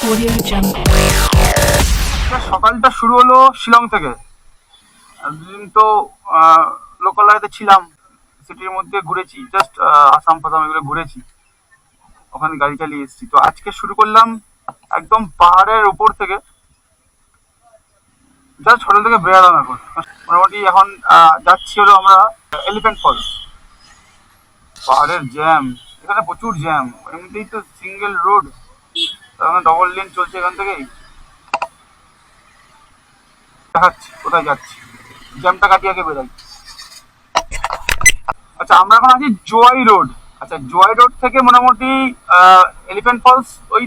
Audio Jungle. সকালটা শুরু হলো শিলং থেকে। এতদিন তো লোকালয়তে ছিলাম, সিটির মধ্যে ঘুরেছি, জাস্ট আসাম ফাসাম এগুলো ঘুরেছি, ওখানে গাড়ি চালিয়ে এসেছি। তো আজকে শুরু করলাম একদম পাহাড়ের উপর থেকে, জাস্ট হোটেল থেকে বেরালাম এখন। মোটামুটি এখন যাচ্ছি হলো আমরা এলিফ্যান্ট ফলস। পাহাড়ের জ্যাম, এখানে প্রচুর জ্যাম, এমনিতেই তো সিঙ্গেল রোড, ডবল লেন চলছে এখান থেকেই। দেখাচ্ছি কোথায় যাচ্ছি, জ্যামটা কাটিয়ে আগে বেরাই। আচ্ছা, আমরা এখন আছি জোয়াই রোড। আচ্ছা, জোয়াই রোড থেকে মোটামুটি এলিফ্যান্ট ফলস ওই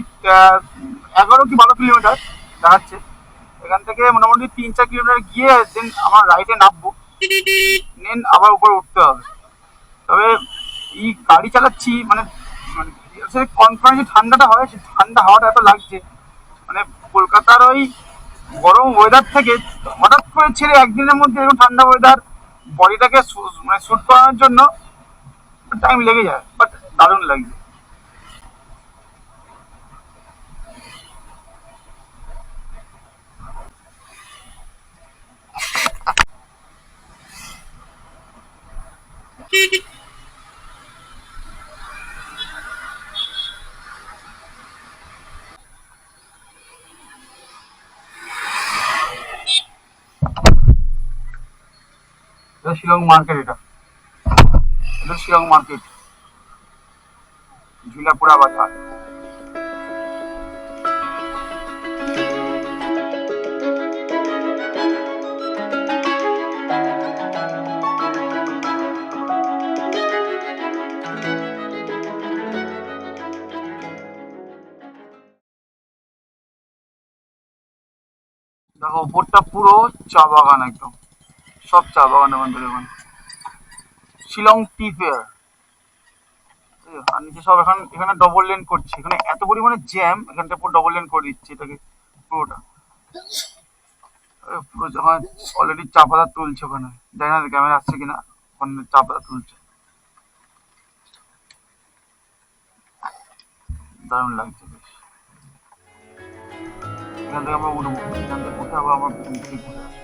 11 কি 12 কিলোমিটার দেখাচ্ছে। এখান থেকে মোটামুটি 3-4 কিলোমিটার গিয়ে দেন আমার রাইটে নামবো, দেন আবার উপরে উঠতে হবে। তবে এই গাড়ি চালাচ্ছি মানে মানে সে কনফারেন্স যে ঠান্ডাটা হয়, সেই ঠান্ডা হাওয়াটা এত লাগছে, মানে কলকাতার ওই গরম ওয়েদার থেকে হঠাৎ করে ছেড়ে একদিনের মধ্যে এরকম ঠান্ডা ওয়েদার বডিটাকে মানে স্যুট করানোর জন্য টাইম লেগে যায়, বাট দারুণ লাগছে। এটা শিলং মার্কেট, এটা শিলং মার্কেট, ঝুলাপুরা বাজার। দেখো উপরটা পুরো চা বাগান, একদম সব চা বাগানের মধ্যে দেখুন শিলং টি ফেয়ার। আর নিচে সব এখন এখানে ডবল লেন করছে, এখানে এত পরিমাণে জ্যাম, এখানটা পুরো ডবল লেন করে দিচ্ছে এটাকে পুরোটা। পুরো যখন অলরেডি চা পাতা তুলছে ওখানে, জানি না ক্যামেরা আসছে কিনা, ওখানে চা পাতা তুলছে, দারুণ লাগছে বেশ। এখান থেকে আমরা উঠবো, এখান থেকে উঠে আবার আমার পিছন থেকে ঘুরে আসবো।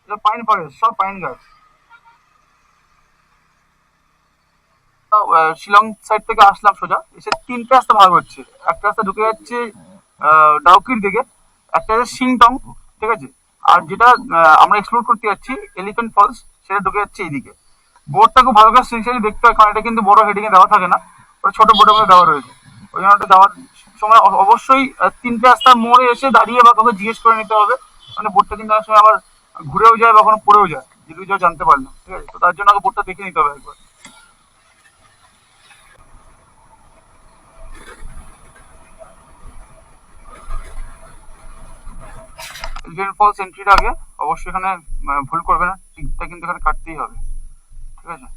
এটা পাইন ফরেস্ট, সব পাইন গাছ। শিলং সাইড থেকে আসলাম সোজা, এসে তিনটে রাস্তা ভাগ হচ্ছে। একটা রাস্তা ঢুকে যাচ্ছে ডাউকির দিকে, একটা হচ্ছে সিংটং, ঠিক আছে, আর যেটা আমরা এক্সপ্লোর করতে যাচ্ছি এলিফ্যান্ট ফলস, সেটা ঢুকে যাচ্ছে এইদিকে। বোর্ডটা খুব ভালো করে সিনসিয়ারলি দেখতে হয়, কারণ এটা কিন্তু বড় হেডিং এ দেওয়া থাকে না, ওটা ছোট বোর্ডের মধ্যে দেওয়া রয়েছে। ওই জন্য ওটা দেওয়ার সময় অবশ্যই তিনটে রাস্তার মোড়ে এসে দাঁড়িয়ে বা কাউকে জিজ্ঞেস করে নিতে হবে, মানে বোর্ডটা কিন্তু অনেক সময় আবার ঘুরেও যায় বা কখনো পড়েও যায়, যেগুলো যা জানতে পারলাম, ঠিক আছে। তো তার জন্য আগে বোর্ডটা দেখে নিতে হবে একবার। এলিফ্যান্ট ফলস এন্ট্রির আগে অবশ্যই এখানে ভুল করবে না, টিকিটটা কিন্তু এখানে কাটতেই হবে, ঠিক আছে।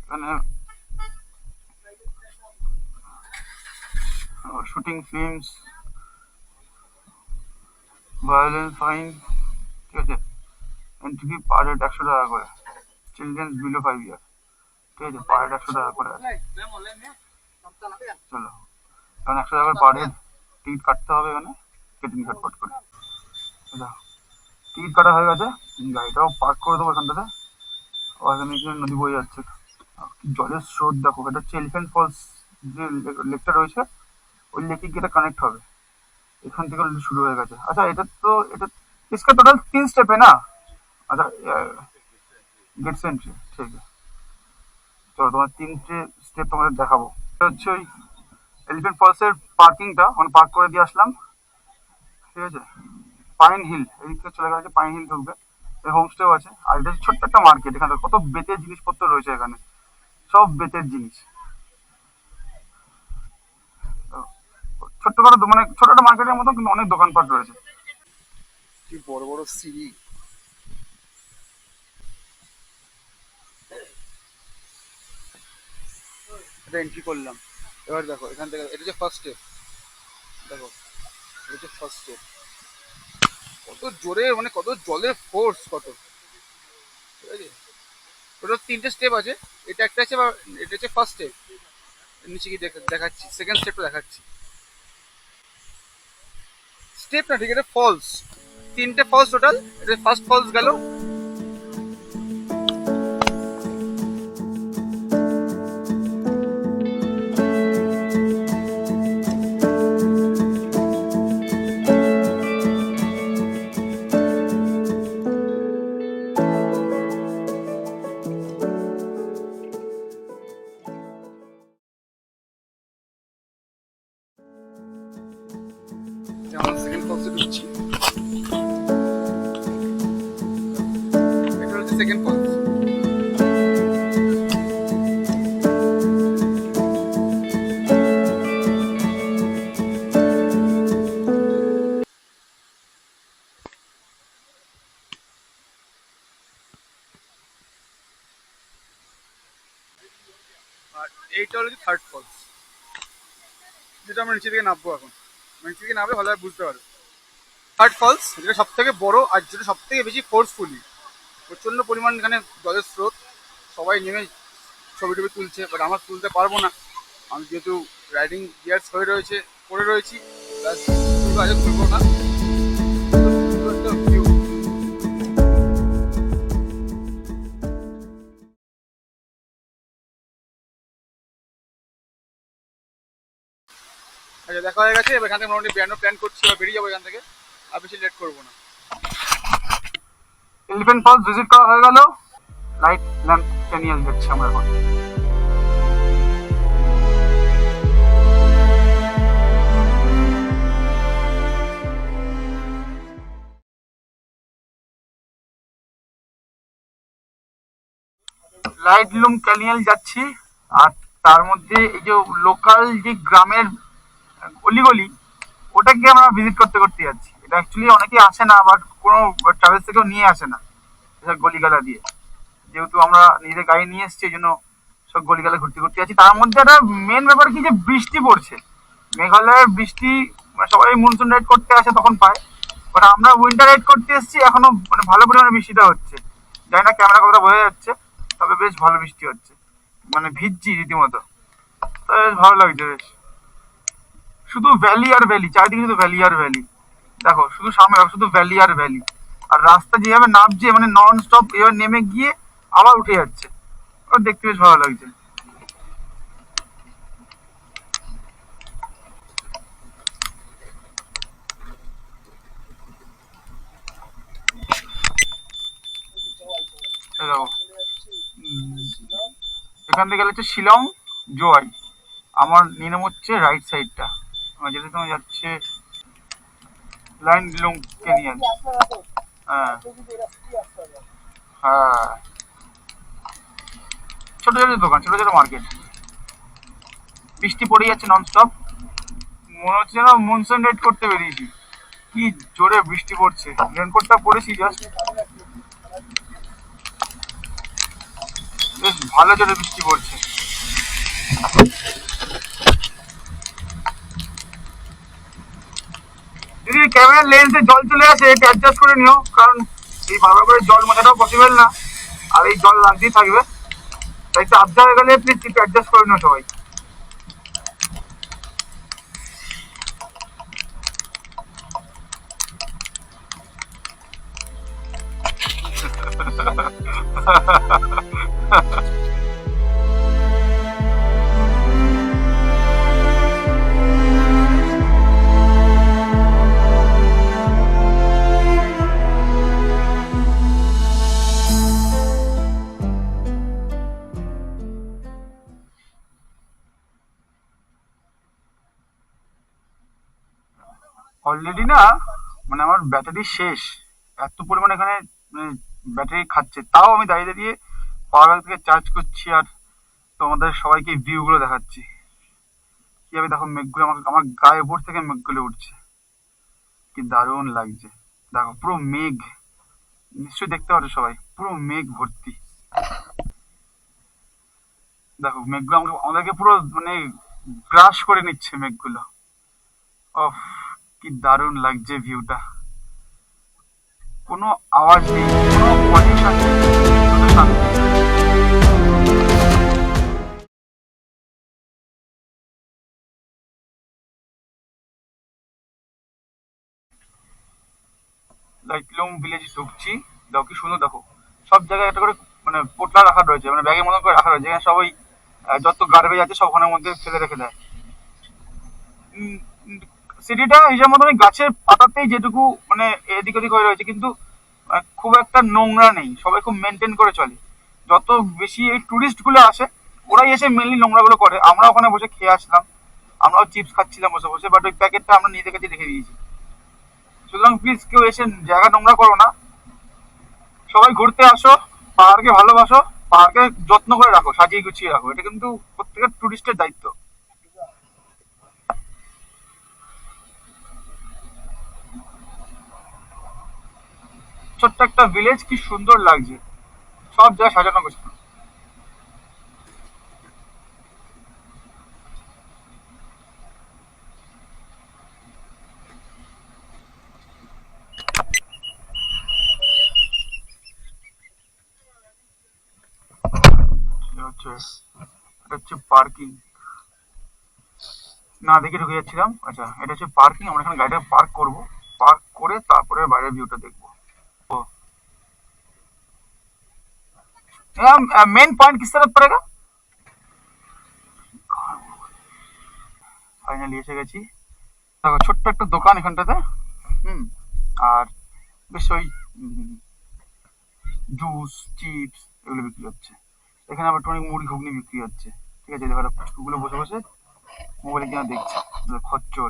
এখানে শুটিং ফিল্মস, ভায়োলেন্স ফাইন, ঠিক আছে। এন্ট্রি ফি পার হেড 100 টাকা করে, চিলড্রেন্স বিলো 5 ইয়ার, ঠিক আছে, পার হেড 100 টাকা করে আছে। চলো, এখন 100 টাকা করে পার হেড টিকিট কাটতে হবে এখানে, কেটে নি ফটফট করে। টিকিট কাটা হয়ে গেছে, গাড়িটাও পার্ক করে দেবো এখানটাতে। ওখানে নদী বয়ে যাচ্ছে, জলের স্রোত দেখো। এটা হচ্ছে এলিফ্যান্ট ফলস, যে লেকটা রয়েছে ওই লেকে গিয়ে কানেক্ট হবে, এখান থেকে অলরেডি শুরু হয়ে গেছে। আচ্ছা, এটা इसका টোটাল 3 স্টেপ है ना? আচ্ছা, গেট এন্ট্রি, ঠিক আছে। চলো তোমার 3টে স্টেপ তোমাদের দেখাবো। এটা হচ্ছে ওই এলিফ্যান্ট ফলসের পার্কিংটা, মানে পার্ক করে দিয়ে আসলাম, ঠিক আছে। পাইন হিল, এদিক থেকে চলে গেছে পাইন হিল ঢুকবে, হোমস্টেও আছে। আর এটা হচ্ছে ছোট্ট একটা মার্কেট, এখানে কত বেতের জিনিসপত্র রয়েছে, এখানে সব বেতের জিনিস। তো ছোট্টখাটো মানে ছোট একটা মার্কেটের মতো, কিন্তু অনেক দোকানপাট রয়েছে। কি বড় বড় সিঁড়ি। এটা এন্ট্রি করলাম। এবার দেখো এখান থেকে, এটা হচ্ছে ফার্স্ট স্টেপ। দেখো এটা হচ্ছে ফার্স্ট স্টেপ। কত জোরে, মানে কত জলের ফোর্স কত, ঠিক আছে। ওটা 3টে স্টেপ আছে, এটা একটা আছে, বা এটা হচ্ছে ফার্স্ট স্টেপ। নিচে কি দেখাচ্ছি, সেকেন্ড স্টেপটা দেখাচ্ছি। স্টেপ না ঠিক, এটা ফলস। 3টে ফলস টোটাল, এটা ফার্স্ট ফলস গেল। যেমন সেকেন্ড ফলসে ঢুকছি, এটা হচ্ছে সেকেন্ড ফলস। আর এইটা হলো থার্ড ফলস, যেটা আমরা নিচে থেকে নামবো এখন। নিচে থেকে নামলে ভালোভাবে বুঝতে পারবে। থার্ড ফলস যেটা সব থেকে বড়, আর যেটা সব থেকে বেশি ফোর্সফুলি, প্রচণ্ড পরিমাণ এখানে জলের স্রোত। সবাই নেমে ছবি টবি তুলছে, বাট আমার তুলতে পারবো না, আমি যেহেতু রাইডিং গিয়ার্স হয়ে রয়েছে, পরে রয়েছি, আজও তুলবো না। একটা view। আচ্ছা দেখা হয়ে গেছে, এবার এখান থেকে মোটামুটি বেড়ানো প্ল্যান করছি, এবার বেরিয়ে যাবো এখান থেকে, আর বেশি লেট করবো না। এলিফ্যান্ট ফলস ভিজিট করা হয়ে গেল, লাইট ল্যাম্প ক্যানিয়ন যাচ্ছি আমরা এখন। লাইট লুম ক্যানিয়ন যাচ্ছি। আর তার মধ্যে এই যে লোকাল যে গ্রামের গলিগলি, ওটাকে আমরা ভিজিট করতে করতে যাচ্ছি। এটা অ্যাকচুয়ালি অনেকেই আসে না, বাট কোনো ট্রাভেলস থেকেও নিয়ে আসে না এসব গলিগালা দিয়ে। যেহেতু আমরা নিজেদের গাড়ি নিয়ে এসেছি, এই জন্য সব গলিগালা ঘুরতে ঘুরতে যাচ্ছি। তার মধ্যে একটা মেন ব্যাপার কি, যে বৃষ্টি পড়ছে। মেঘালয়ের বৃষ্টি মানে সবাই মনসুন রাইড করতে আসে তখন পায়, বাট আমরা উইন্টার রাইড করতে এসেছি, এখনো মানে ভালো পরিমাণে বৃষ্টিটা হচ্ছে। জানি না ক্যামেরা কতটা বোঝা যাচ্ছে, তবে বেশ ভালো বৃষ্টি হচ্ছে, মানে ভিজছি রীতিমতো। তো বেশ ভালো লাগছে বেশ। শুধু ভ্যালি আর ভ্যালি, চারিদিকে শুধু ভ্যালি আর ভ্যালি। দেখো শুধু সামনে দেখো, শুধু ভ্যালি আর ভ্যালি। আর রাস্তা যেভাবে নামছে, মানে নন স্টপ এবার নেমে গিয়ে আবার উঠে যাচ্ছে, ওটা দেখতে বেশ ভালো লাগছে। এই দেখো, এখান থেকে গেলে হচ্ছে শিলং জোয়াই। আমার নিয়ে নেবো হচ্ছে রাইট সাইডটা, আমার যেতে তোমার যাচ্ছে লাইন লুম ক্যানিয়ন। হ্যাঁ হ্যাঁ, ছোট ছোট দোকান, ছোট ছোট মার্কেট। বৃষ্টি পড়ে যাচ্ছে ননস্টপ, মনে হচ্ছে যেন মনসুন রাইড করতে বেরিয়েছি। কি জোরে বৃষ্টি পড়ছে, রেনকোটটা পরেছি জাস্ট, বেশ ভালো জোরে বৃষ্টি পড়ছে। যদি ক্যামেরার লেন্সে জল চলে আসে, এটা অ্যাডজাস্ট করে নিও, কারণ এই বারবার করে জল মোছাটাও পসিবল না, আর এই জল লাগতেই থাকবে। তাই একটু আবজা হয়ে গেলে প্লিজ একটু অ্যাডজাস্ট করে নিও সবাই। অলরেডি না, মানে আমার ব্যাটারি শেষ, এত পরিমাণে এখানে ব্যাটারি খাচ্ছে, তাও আমি দাঁড়িয়ে দাঁড়িয়ে পাওয়ার ব্যাংক থেকে চার্জ করছি আর তোমাদের সবাইকে ভিউ গুলো দেখাচ্ছি। কিভাবে দেখো মেঘগুলো আমার আমার গায়ের উপর থেকে মেঘগুলো উঠছে, কি দারুণ লাগছে। দেখো পুরো মেঘ, নিশ্চয়ই দেখতে পাচ্ছ সবাই, পুরো মেঘ ভর্তি। দেখো মেঘগুলো আমাদেরকে পুরো মানে গ্রাস করে নিচ্ছে মেঘগুলো। অফ, কি দারুণ লাগছে ভিউটা। কোনো আওয়াজ নেই, কোনো পলিউশন নেই, শুধু শান্তি। লাইটলুম ভিলেজ ঢুকছি, দেখো কি সুন্দর। দেখো সব জায়গায় একটা করে মানে পোটলা রাখা রয়েছে, মানে ব্যাগের মতো করে রাখা রয়েছে, যেখানে সবাই যত গার্বেজ আছে সব ওখানের মধ্যে ফেলে রেখে দেয়। সিটিটা হিসাব মতো ওই গাছের পাতাতেই যেটুকু মানে এদিক ওদিক হয়ে রয়েছে, কিন্তু খুব একটা নোংরা নেই, সবাই খুব মেনটেন করে চলে। যত বেশি এই টুরিস্ট গুলো আসে, ওরাই এসে মেনলি নোংরা গুলো করে। আমরা ওখানে বসে খেয়ে আসলাম, আমরাও চিপস খাচ্ছিলাম বসে বসে, বাট ওই প্যাকেটটা আমরা নিজেদের কাছে রেখে দিয়েছি। সুতরাং প্লিজ কেউ এসে জায়গা নোংরা করো না, সবাই ঘুরতে আসো, পাহাড়কে ভালোবাসো, পাহাড়কে যত্ন করে রাখো, সাজিয়ে গুছিয়ে রাখো, এটা কিন্তু প্রত্যেকের টুরিস্টের দায়িত্ব। ছোট্ট একটা ভিলেজ, কি সুন্দর লাগছে, সব জায়গায় সাজানো গোছানো। এটা হচ্ছে এটা হচ্ছে পার্কিং, না দেখে ঢুকে যাচ্ছিলাম। আচ্ছা, এটা হচ্ছে পার্কিং, আমরা এখানে গাড়িটা পার্ক করব, পার্ক করে তারপরে বাইরের ভিউটা দেখবো। मेन पॉइंट किस तरफ पड़ेगा? ফাইনালি এসে গেছি। দেখো ছোট্ট একটা দোকান এখানটাতে, হুম, আর বেশ ওই জুস চিপস এগুলো বিক্রি হচ্ছে। এখানে আবার টনিক মুড়ি ঘুগনি বিক্রি হচ্ছে। ঠিক আছে, দেখো ফুচকুগুলো বসে বসে মোবাইলে কিনা দেখছে, খচ্চর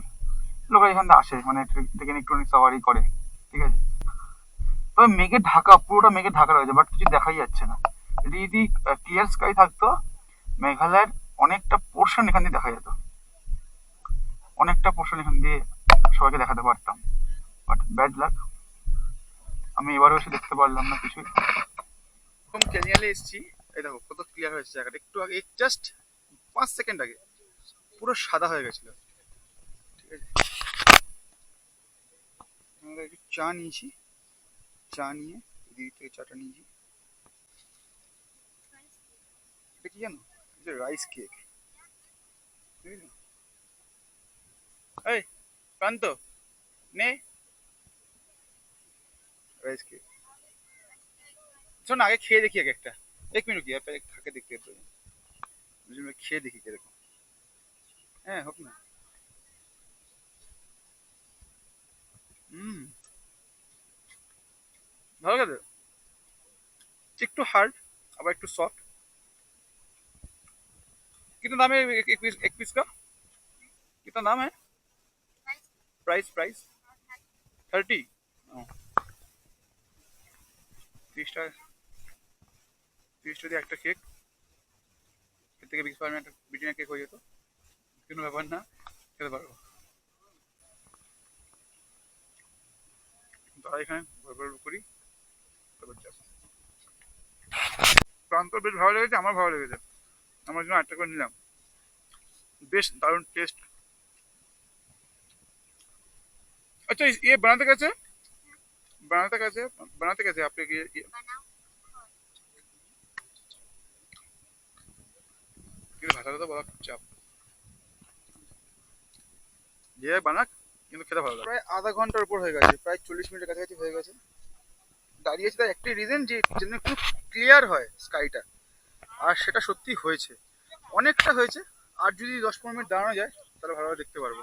লোক এখান থেকে আসে, মানে দেখেন ইলেকট্রনিক সাওয়ারি করে। ঠিক আছে, তবে মেঘে ঢাকা, পুরোটা মেঘে ঢাকা রয়েছে, বাট কিছু দেখাই যাচ্ছে না। যদি ক্লিয়ার স্কাই থাকতো, মেঘালয়ের অনেকটা পোর্শন এখান দিয়ে দেখা যেত, অনেকটা পোর্শন এখান দিয়ে সবাইকে দেখাতে পারতাম, বাট ব্যাড লাক, আমি এবারও এসে দেখতে পারলাম না কিছুই। প্রথম ক্যানিয়ালে এসেছি, এই দেখো কত ক্লিয়ার হয়েছে জায়গাটা, একটু আগে জাস্ট 5 সেকেন্ড আগে পুরো সাদা হয়ে গেছিল। ঠিক আছে, আমরা একটু চা নিয়েছি, চা নিয়ে দিদি থেকে চাটা নিয়েছি। এটা কি জানো, রাইস কেক, বুঝলি? এই প্রান্ত নে রাইস কেক, শোন আগে খেয়ে দেখি এক একটা, 1 মিনিট কি থাকে দেখতে খেয়ে দেখি কিরকম। হ্যাঁ হোক না। হুম, ভালো খেতে, একটু हार्ड আবার একটু सॉफ्ट। कितना दाम है एक पीस का? कितना दाम है? Price price 30। 30 টাকা, 30 দিয়ে একটা কেক, এর থেকে বিশ পারবেন একটা ব্রিটানিয়া কেক হয়ে যেত, কোনো ব্যাপার না, খেতে পারবো। তারা এখানে গল্প করি, তারপর যাবো। প্রান্ত বেশ ভালো লেগেছে, আমার ভালো লেগেছে, আমার জন্য একটা করে নিলাম, বেশ দারুণ টেস্ট। अच्छा ये बनाते कैसे आप ये ভাষাটা তো বলা চাপ, যে বানাক কিন্তু খেতে ভালো লাগে। প্রায় আধা ঘন্টার উপর হয়ে গেছে, প্রায় 40 মিনিটের কাছাকাছি হয়ে গেছে দাঁড়িয়েছি। তার একটাই রিজন যে যেন একটু ক্লিয়ার হয় স্কাইটা, আর সেটা সত্যি হয়েছে, অনেকটা হয়েছে। আর যদি 10-15 মিনিট দাঁড়ানো যায় তাহলে ভালোভাবে দেখতে পারবো,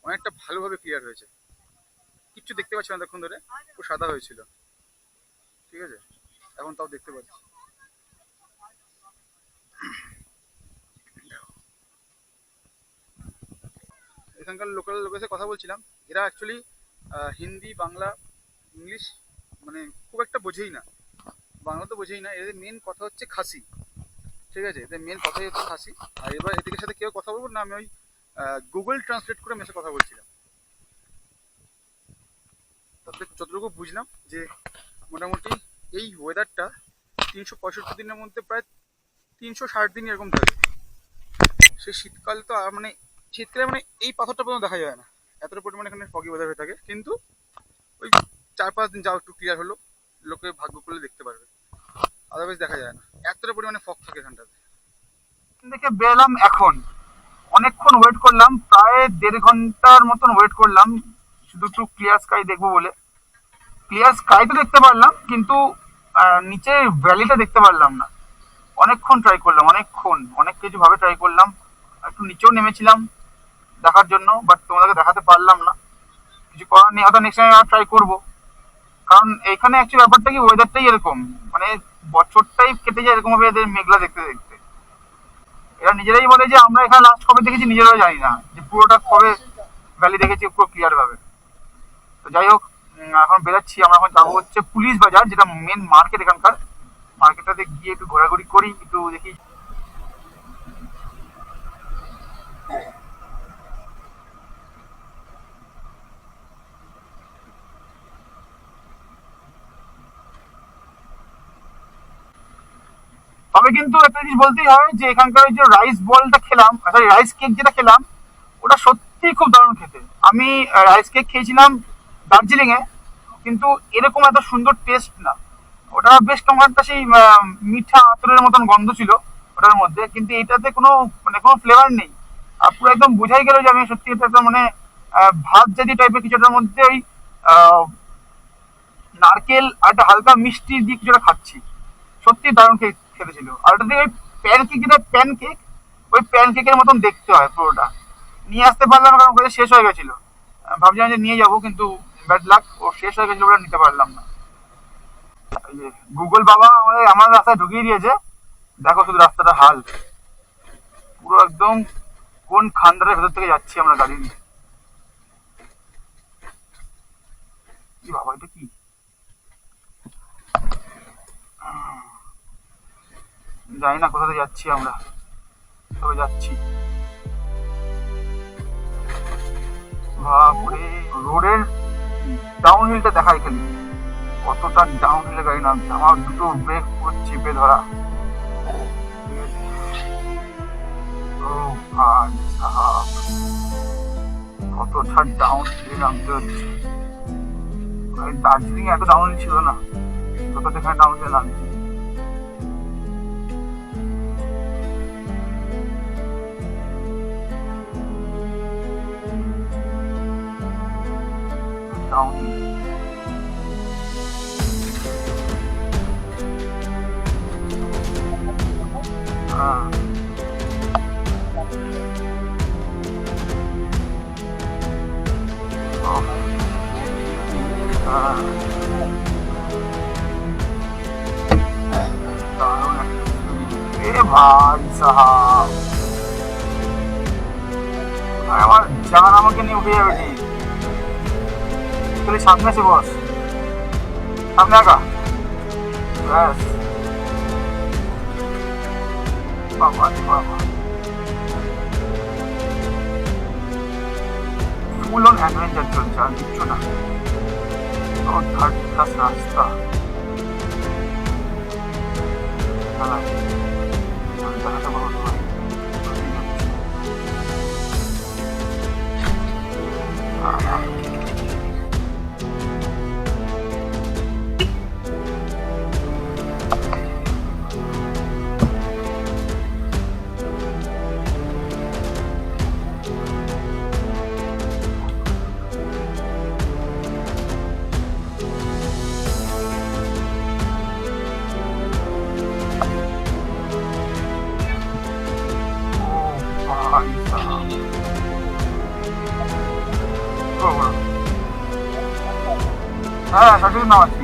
অনেকটা ভালোভাবে ক্লিয়ার হয়েছে। কিচ্ছু দেখতে পাচ্ছি না তখন ধরে, পুরো সাদা হয়েছিল। ঠিক আছে, এখন তাও দেখতে পাচ্ছি। এখানকার লোকাল লোকের সাথে কথা বলছিলাম, এরা অ্যাকচুয়ালি হিন্দি, বাংলা, ইংলিশ মানে খুব একটা বোঝেই না, বাংলা তো বোঝেই না। এদের মেন কথা হচ্ছে খাসি, ঠিক আছে? এদের মেন কথাই হচ্ছে খাসি। আর এবার এদের সাথে কেউ কথা বলবো না, আমি ওই গুগল ট্রান্সলেট করে মেসে কথা বলছিলাম। তাতে যতটুকু বুঝলাম যে মোটামুটি এই ওয়েদারটা 365 দিনের মধ্যে প্রায় 360 দিন এরকম থাকে। সে শীতকাল তো মানে শীতকালে মানে এই পাথরটা পর্যন্ত দেখা যায় না, এতটা পরিমাণে এখানে ফগি ওয়েদার হয়ে থাকে। কিন্তু ওই 4-5 দিন যাও একটু ক্লিয়ার হলো, লোকে ভাগ্য করলে দেখতে পারবে, আদারওয়াইজ দেখা যায় না, এতটা পরিমাণে ফগ থাকে এখানটাতে। দেখে বেরোলাম এখন, অনেকক্ষণ ওয়েট করলাম, প্রায় 1.5 ঘন্টার মতন ওয়েট করলাম শুধু একটু ক্লিয়ার স্কাই দেখবো বলে। ক্লিয়ার স্কাই তো দেখতে পারলাম, কিন্তু নিচে ভ্যালিটা দেখতে পারলাম না। অনেকক্ষণ ট্রাই করলাম, অনেক কিছু ভাবে ট্রাই করলাম, একটু নিচেও নেমেছিলাম দেখার জন্য, বাট তোমাদেরকে দেখাতে পারলাম না। কিছু করার নেই, হয়তো নেক্সট টাইম ট্রাই করবো। কারণ এখানে অ্যাকচুয়ালি ব্যাপারটা কি, ওয়েদারটাই এরকম, মানে বছরটাই কেটে যায় এরকম ভাবে এদের মেঘলা দেখতে দেখতে। এরা নিজেরাই বলে যে আমরা এখানে লাস্ট কবে দেখেছি নিজেরাও জানি না, যে পুরোটা কবে ভ্যালি দেখেছি পুরো ক্লিয়ার ভাবে। তো যাই হোক, এখন বেরাচ্ছি আমরা, এখন যাবো হচ্ছে পুলিশ বাজার, যেটা মেন মার্কেট এখানকার। মার্কেটটাতে গিয়ে একটু ঘোরাঘুরি করি, একটু দেখি। তবে কিন্তু একটা জিনিস বলতেই হয় যে এখানকার ওই যে রাইস বলটা খেলাম, সরি রাইস কেক যেটা খেলাম, ওটা সত্যি খুব দারুণ খেতে। আমি রাইস কেক খেয়েছিলাম দার্জিলিং এ, কিন্তু এরকম এত সুন্দর টেস্ট না। ওটা বেশ কেমন একটা সেই মিঠা আতরের মতন গন্ধ ছিল ওটার মধ্যে, কিন্তু এটাতে কোনো মানে কোনো ফ্লেভার নেই। আর পুরো একদম বোঝাই গেল যে আমি সত্যি এটা একটা মানে ভাত জাতীয় টাইপের কিছুটার মধ্যে ওই আহ, নারকেল আর একটা হালকা মিষ্টি দিয়ে কিছুটা খাচ্ছি। সত্যি দারুণ খেতে ছিল। আর ওটা দিয়ে ওই প্যানকেক, যেটা প্যানকেক, ওই প্যানকেকের মতন দেখতে হয় পুরোটা। নিয়ে আসতে পারলাম না, কারণ শেষ হয়ে গেছিল। ভাবছিলাম যে নিয়ে যাবো, কিন্তু ব্যাড লাক, ও শেষ হয়ে গেছিল বলে নিতে পারলাম না। গুগল বাবা আমার রাস্তায় ঢুকিয়ে দিয়েছে, দেখো শুধু রাস্তাটা হাল, পুরো একদম কোন খান্ডারের ভেতর থেকে যাচ্ছি আমরা গাড়ি নিয়ে। কি বাবা, এটা কি? জানি না কোথাতে যাচ্ছি আমরা, তবে যাচ্ছি। বাপরে, রোডের ডাউন হিলটা দেখাই খালি, কতটা ডাউন হিলে গাড়ি নামছে। আমার দুটো ব্রেক পুরো চেপে ধরা। ও ভাই সাহাব, কতটা ডাউন হিলে নামতে হচ্ছে। দার্জিলিং এত ডাউন হিল ছিল না, যত এখানে ডাউন হিলে নামছি। ডাউন হিল ভাই সাহাব, আমার জান আমাকে নিয়ে উঠে যাবে ঠিক। তুই সামনে আছে বস, সামনে আগা, ব্যাস। বাবা বাবা, ফুল অন অ্যাডভেঞ্চার চলছে, আর কিচ্ছু না। ও থার্ড ক্লাস রাস্তা, দেখাতে বলো তোমার। হ্যাঁ, সঠিক নাম আছি।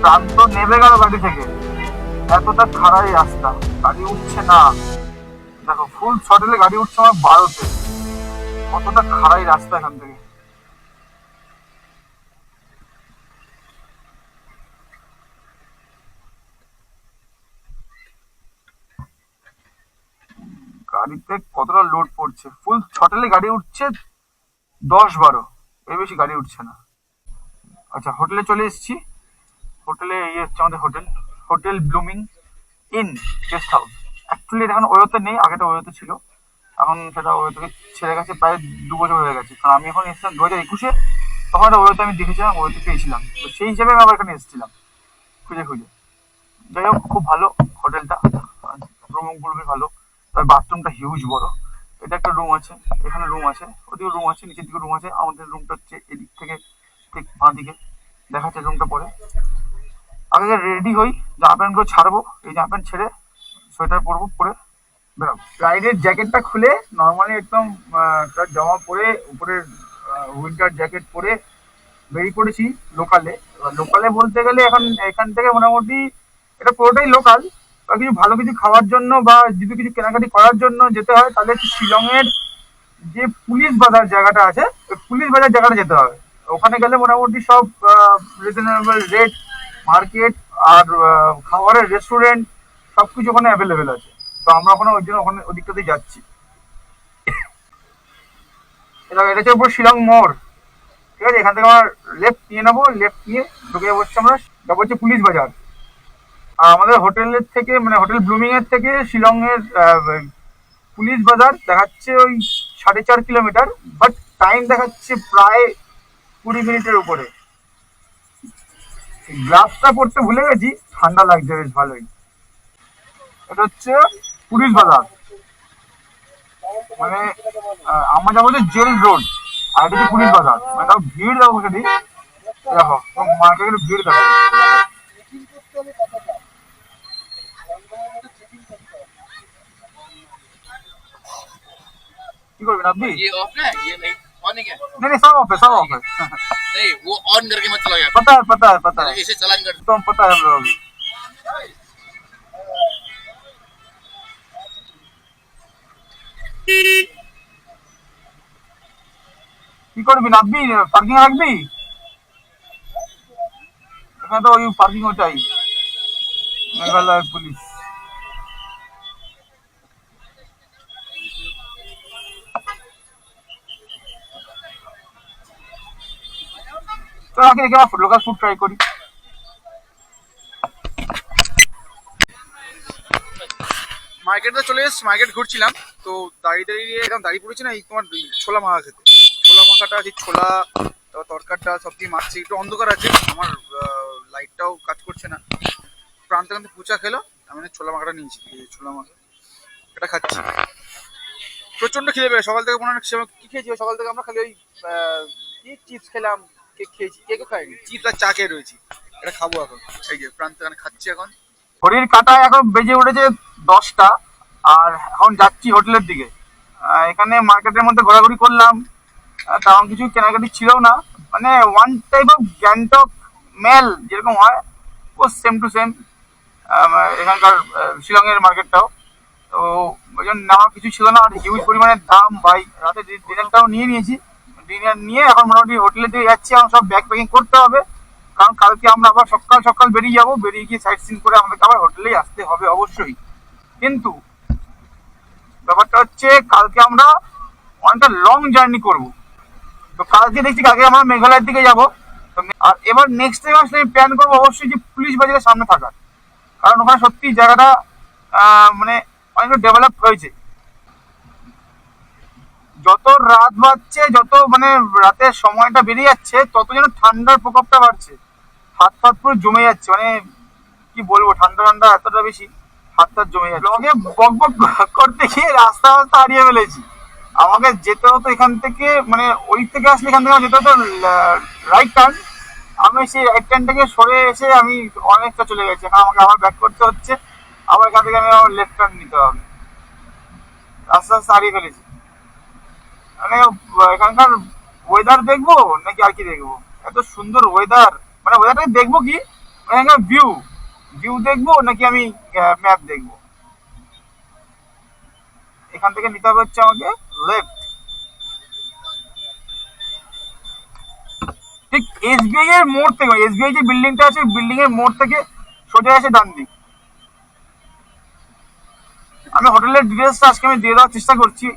প্রান্ত নেমে গেল গাড়ি থেকে, এতটা খারাপ রাস্তা, গাড়ি উঠছে না। দেখো ফুল থ্রটলে গাড়ি উঠছে আমার 12-তে, কতটা খারাপ রাস্তা এখান থেকে। গাড়িতে কতটা লোড পড়ছে, ফুল থ্রটলে গাড়ি উঠছে 10-12, এর বেশি গাড়ি উঠছে না। আচ্ছা হোটেলে চলে এসেছি। হোটেলে এই হচ্ছে আমাদের hotel, hotel blooming in guest house. Actually এটা এখন ওয়োতে নেই, আগেটা ওয়োতে ছিল, এখন সেটা ওয়ো থেকে ছেড়ে গেছে, প্রায় 2 বছর হয়ে গেছে। কারণ আমি এখন এসেছিলাম 2021-এ, তখন একটা ওয়োতে আমি দেখেছিলাম, ওয়োতে পেয়েছিলাম, তো সেই হিসেবে আমি আবার এখানে এসেছিলাম খুঁজে খুঁজে। যাই হোক খুব ভালো হোটেলটা, রুমগুলো বেশ ভালো, তার বাথরুমটা হিউজ বড়। এটা একটা রুম আছে, এখানে রুম আছে, ওদিকে রুম আছে, নিচের দিকে রুম আছে। আমাদের রুমটা হচ্ছে এদিক থেকে ঠিক বাঁ দিকে দেখাচ্ছে রুমটা। পরে আগে রেডি হই, জামা প্যান্টগুলো ছাড়বো, এই জামা প্যান্ট ছেড়ে সোয়েটার পরবো, পরে বেরোবো। রাইডের জ্যাকেটটা খুলে নর্মালি একদম তার জামা পরে উপরে উইন্টার জ্যাকেট পরে বেরিয়ে পড়েছি লোকালে। এবার লোকালে বলতে গেলে এখন এখান থেকে মোটামুটি এটা পুরোটাই লোকাল, বা কিছু ভালো কিছু খাওয়ার জন্য বা যদি কিছু কেনাকাটি করার জন্য যেতে হয় তাহলে হচ্ছে শিলংয়ের যে পুলিশ বাজার জায়গাটা আছে, ওই পুলিশ বাজার জায়গাটা যেতে হবে। ওখানে গেলে মোটামুটি সব রিজনেবল রেট, মার্কেট আর খাবারের রেস্টুরেন্ট সবকিছু ওখানে অ্যাভেলেবেল আছে। তো আমরা ওখানে ওই জন্য ওখানে ওদিকটাতেই যাচ্ছি। এটা এটা হচ্ছে উপর শিলং মোড়, ঠিক আছে। এখান থেকে আমরা লেফট নিয়ে নেবো, লেফট নিয়ে ঢুকে যাবো হচ্ছে আমরা, যাবো হচ্ছে পুলিশ বাজার। আর আমাদের হোটেলের থেকে মানে হোটেল ব্লুমিং এর থেকে শিলং এর পুলিশ বাজার দেখাচ্ছে ওই 4.5 কিলোমিটার, বাট টাইম দেখাচ্ছে প্রায় 20 মিনিটের উপরে। গ্লাভসটা পড়তে ভুলে গেছি, ঠান্ডা লাগছে বেশ ভালোই। এটা হচ্ছে পুলিশ বাজার, মানে আমরা যাবো যে জেল রোড, আর এটা হচ্ছে পুলিশ বাজার। মানে তাও ভিড় দেখো সেটি, দেখো মার্কেটের ভিড় দেখো। কি করবেন আপনি? ये ऑफ ना है, ये नहीं ऑन है क्या? नहीं नहीं सब ऑफ है, सब ऑफ है। नहीं वो ऑन करके मत चलाओ यार, पता है पता है पता है, इसे चलान कर। तो पता है हम लोग। কি করবি নাববি, পার্কিং রাখবি? এখানে তো ওই পার্কিং ওটাই, মেঘালয় পুলিশ। তো আগে দেখে আমার লোকাল ফুড ট্রাই করি। মার্কেটে চলে এসেছি, মার্কেট ঘুরছিলাম, তো দাঁড়িয়ে দাঁড়িয়ে একদম দাঁড়িয়ে পড়েছি না এই তোমার ছোলা মাখা খেতে। ছোলা মাখাটা আছে, ছোলা তারপর তরকারটা সব দিয়ে মাখছি। একটু অন্ধকার আছে, আমার লাইটটাও কাজ করছে না। প্রান্তে প্রান্তে পুচা খেলো, আমি না ছোলা মাখাটা নিয়েছি, এই ছোলা মাখা এটা খাচ্ছি। প্রচন্ড খিদে পেয়ে সকাল থেকে মনে হয় কি খেয়েছি সকাল থেকে আমরা, খালি ওই কি চিপস খেলাম, কেক খেয়েছি, কেকও খাইনি, চিপস আর চা খেয়ে রয়েছি। এটা খাবো এখন, এই যে প্রান্তে খাচ্ছি এখন। ঘড়ির কাঁটায় এখন বেজে উঠেছে 10টা, আর এখন যাচ্ছি হোটেলের দিকে। এখানে মার্কেটের মধ্যে ঘোরাঘুরি করলাম, তেমন কিছু কেনাকাটি ছিল না, মানে one type of Gangtok mall যেরকম হয় ও সেম টু সেম এখানকার শিলংয়ের মার্কেটটাও। তো ওই জন্য নেওয়ার কিছু ছিল না, আর হিউজ পরিমাণে দাম ভাই। রাতে ডিনারটাও নিয়ে নিয়েছি, ডিনার নিয়ে এখন মোটামুটি হোটেলের দিকে যাচ্ছি। এখন সব ব্যাগ প্যাকিং করতে হবে, কারণ কালকে আমরা আবার সকাল সকাল বেরিয়ে যাবো, বেরিয়ে গিয়ে সাইট সিন করে আমাদেরকে আবার হোটেলেই আসতে হবে অবশ্যই। কিন্তু ব্যাপারটা হচ্ছে কালকে আমরা অনেকটা লং জার্নি করব, তো কালকে দেখছি কালকে আমরা মেঘালয়ের দিকে যাবো। আর এবার নেক্সট টাইম আসলে আমি প্ল্যান করবো অবশ্যই যে পুলিশ বাজারের সামনে থাকার, কারণ ওখানে সত্যি জায়গাটা মানে অনেকটা ডেভেলপ হয়েছে। যত রাত বাড়ছে, যত মানে রাতের সময়টা বেরিয়ে যাচ্ছে, তত যেন ঠান্ডার প্রকোপটা বাড়ছে, হাত ফাত পুরো জমে যাচ্ছে। মানে কি বলবো, ঠান্ডা ঠান্ডা এতটা বেশি, হাত ফাত জমে যাচ্ছে। ব্লগে বক বক করতে গিয়ে রাস্তা রাস্তা হারিয়ে ফেলেছি। আমাকে যেতে হতো এখান থেকে, মানে ওই থেকে আসলে এখান থেকে যেতে হতো রাইট টার্ন, আমি সেই রাইট টার্নটাকে সরে এসে আমি অনেকটা চলে গেছি। এখন আমাকে আবার ব্যাক করতে হচ্ছে, আবার এখান থেকে আমি আবার লেফট টার্ন নিতে হবে, রাস্তা রাস্তা হারিয়ে ফেলেছি। মানে এখানকার ওয়েদার দেখবো নাকি আর কি দেখবো, এত সুন্দর ওয়েদার, মানে ওয়েদারটাকে দেখবো কি, ভিউ ভিউ দেখবো নাকি আমি ম্যাপ দেখবো? এখান থেকে নিতে হবে হচ্ছে আমাকে লেফট, ঠিক এসবিআই এর মোড় থেকে, এসবিআই যে বিল্ডিংটা আছে বিল্ডিং এর মোড় থেকে সোজা আছে ডান দিক। আমি হোটেলের ডিটেলসটা আজকে আমি দিয়ে দেওয়ার চেষ্টা করছি,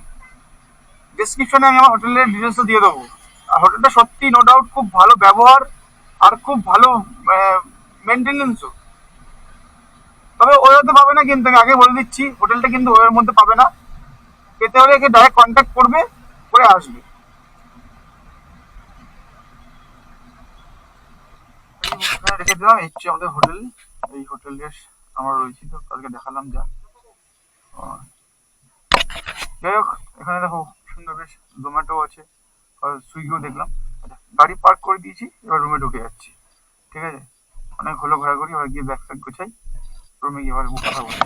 ডেসক্রিপশনে আমি আমার হোটেলের ডিটেলসটা দিয়ে দেবো। আর হোটেলটা সত্যি নো ডাউট খুব ভালো ব্যবহার আর খুব ভালো মেনটেনেন্সও। তবে ওয়েতে পাবে না, কিন্তু আমি আগে বলে দিচ্ছি হোটেলটা কিন্তু ওয়ের মধ্যে পাবে না। পেতে হলে একে ডাইরেক্ট কন্ট্যাক্ট করবে, করে আসবে। রেখে দিলাম, এই হচ্ছে আমাদের হোটেল। এই হোটেলের আমরা রয়েছি, তো কালকে দেখালাম যা। যাই হোক, এখানে দেখো সুন্দর বেশ জোম্যাটো আছে, সুইগিও দেখলাম। গাড়ি পার্ক করে দিয়েছি, এবার রুমে ঢুকে যাচ্ছি। ঠিক আছে, অনেক হলো ঘোরাঘুরি, এবার গিয়ে ব্যাগ ফ্যাগ গোছাই, রুমে গিয়ে এবার কথা বলছি।